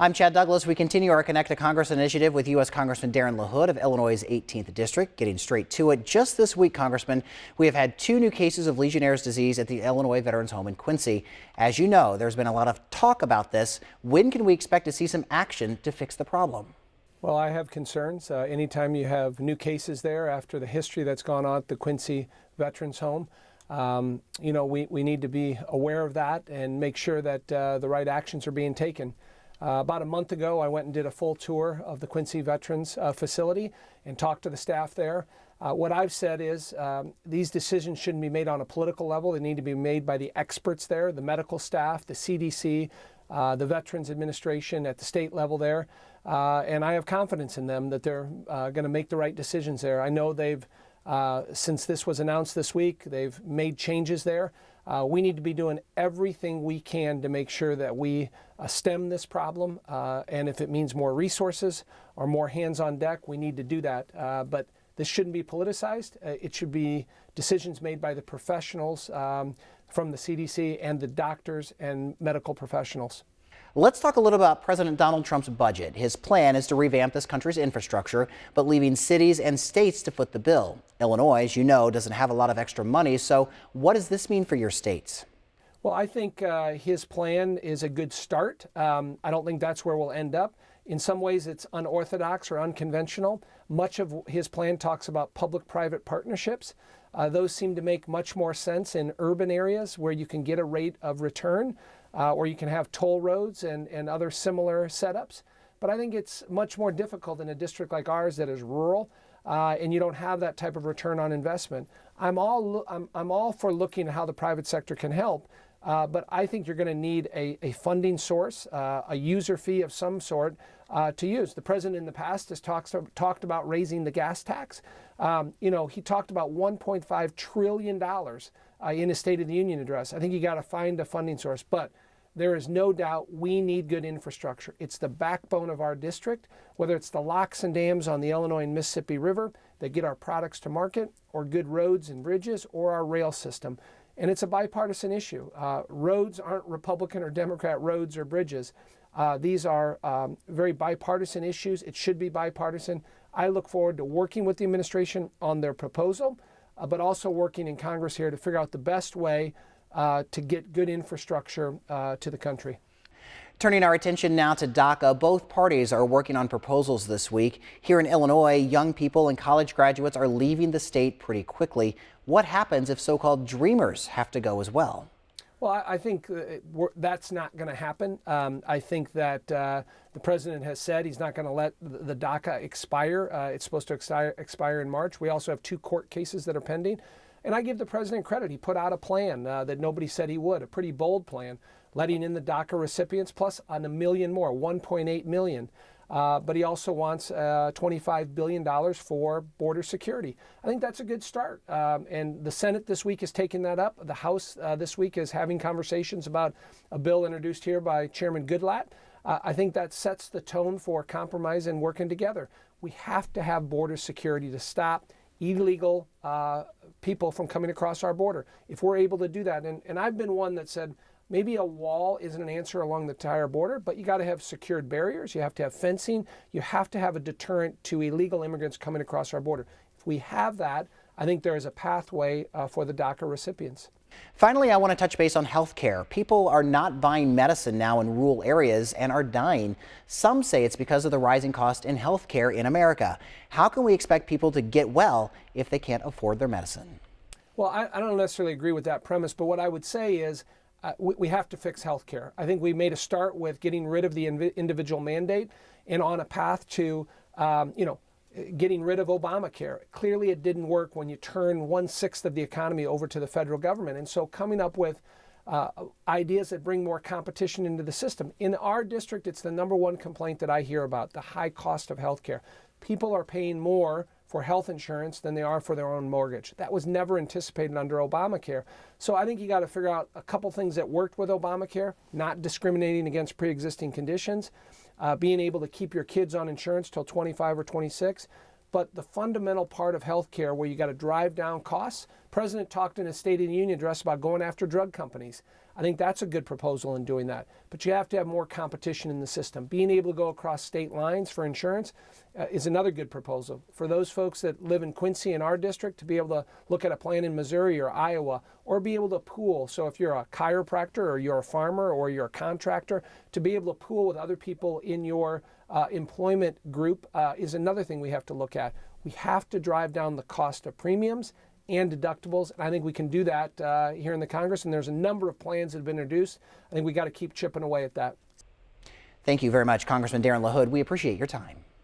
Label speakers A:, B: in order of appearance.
A: I'm Chad Douglas. We continue our Connect to Congress initiative with U.S. Congressman Darin LaHood of Illinois' 18th District. Getting straight to it, just this week, Congressman, we have had 2 new cases of Legionnaires' disease at the Illinois Veterans Home in Quincy. As you know, there's been a lot of talk about this. When can we expect to see some action to fix the problem?
B: Well, I have concerns. Anytime you have new cases there after the history that's gone on at the Quincy Veterans Home, we need to be aware of that and make sure that the right actions are being taken. About a month ago, I went and did a full tour of the Quincy Veterans facility and talked to the staff there. What I've said is these decisions shouldn't be made on a political level. They need to be made by the experts there, the medical staff, the CDC, the Veterans Administration at the state level there. And I have confidence in them that they're going to make the right decisions there. I know they've, since this was announced this week, they've made changes there. We need to be doing everything we can to make sure that we stem this problem. And if it means more resources or more hands on deck, we need to do that. But this shouldn't be politicized. It should be decisions made by the professionals from the CDC and the doctors and medical professionals.
A: Let's talk a little about President Donald Trump's budget. His plan is to revamp this country's infrastructure, but leaving cities and states to foot the bill. Illinois, as you know, doesn't have a lot of extra money. So what does this mean for your states?
B: Well, I think his plan is a good start. I don't think that's where we'll end up. In some ways, it's unorthodox or unconventional. Much of his plan talks about public-private partnerships. Those seem to make much more sense in urban areas where you can get a rate of return, or you can have toll roads and other similar setups. But I think it's much more difficult in a district like ours that is rural, and you don't have that type of return on investment. I'm all for looking at how the private sector can help, but I think you're going to need a funding source, a user fee of some sort to use. The president in the past has talked about raising the gas tax. He talked about $1.5 trillion in his State of the Union address. I think you got to find a funding source, but there is no doubt we need good infrastructure. It's the backbone of our district, whether it's the locks and dams on the Illinois and Mississippi River that get our products to market, or good roads and bridges, or our rail system. And it's a bipartisan issue. Roads aren't Republican or Democrat roads or bridges. These are very bipartisan issues. It should be bipartisan. I look forward to working with the administration on their proposal, but also working in Congress here to figure out the best way to get good infrastructure to the country.
A: Turning our attention now to DACA, both parties are working on proposals this week. Here in Illinois, young people and college graduates are leaving the state pretty quickly. What happens if so-called dreamers have to go as well?
B: Well, I think that's not going to happen. I think that the president has said he's not going to let the DACA expire. It's supposed to expire in March. We also have 2 court cases that are pending. And I give the president credit. He put out a plan that nobody said he would, a pretty bold plan, letting in the DACA recipients plus on 1 million more, 1.8 million. But he also wants $25 billion for border security. I think that's a good start. And the Senate this week is taking that up. The House this week is having conversations about a bill introduced here by Chairman Goodlatte. I think that sets the tone for compromise and working together. We have to have border security to stop illegal people from coming across our border. If we're able to do that, and I've been one that said, maybe a wall isn't an answer along the entire border, but you got to have secured barriers. You have to have fencing. You have to have a deterrent to illegal immigrants coming across our border. If we have that, I think there is a pathway for the DACA recipients.
A: Finally, I want to touch base on health care. People are not buying medicine now in rural areas and are dying. Some say it's because of the rising cost in health care in America. How can we expect people to get well if they can't afford their medicine?
B: Well, I don't necessarily agree with that premise, but what I would say is we have to fix health care. I think we made a start with getting rid of the individual mandate and on a path to, getting rid of Obamacare. Clearly, it didn't work when you turn 1/6 of the economy over to the federal government. And so coming up with ideas that bring more competition into the system. In our district, it's the #1 complaint that I hear about, the high cost of health care. People are paying more for health insurance than they are for their own mortgage. That was never anticipated under Obamacare. So I think you got to figure out a couple things that worked with Obamacare, not discriminating against pre-existing conditions, being able to keep your kids on insurance till 25 or 26. But the fundamental part of healthcare where you got to drive down costs, President talked in a State of the Union address about going after drug companies. I think that's a good proposal in doing that. But you have to have more competition in the system. Being able to go across state lines for insurance is another good proposal. For those folks that live in Quincy in our district, to be able to look at a plan in Missouri or Iowa, or be able to pool. So if you're a chiropractor or you're a farmer or you're a contractor, to be able to pool with other people in your employment group is another thing we have to look at. We have to drive down the cost of premiums and deductibles, and I think we can do that here in the Congress, and there's a number of plans that have been introduced. I think we got to keep chipping away at that.
A: Thank you very much, Congressman Darin LaHood. We appreciate your time.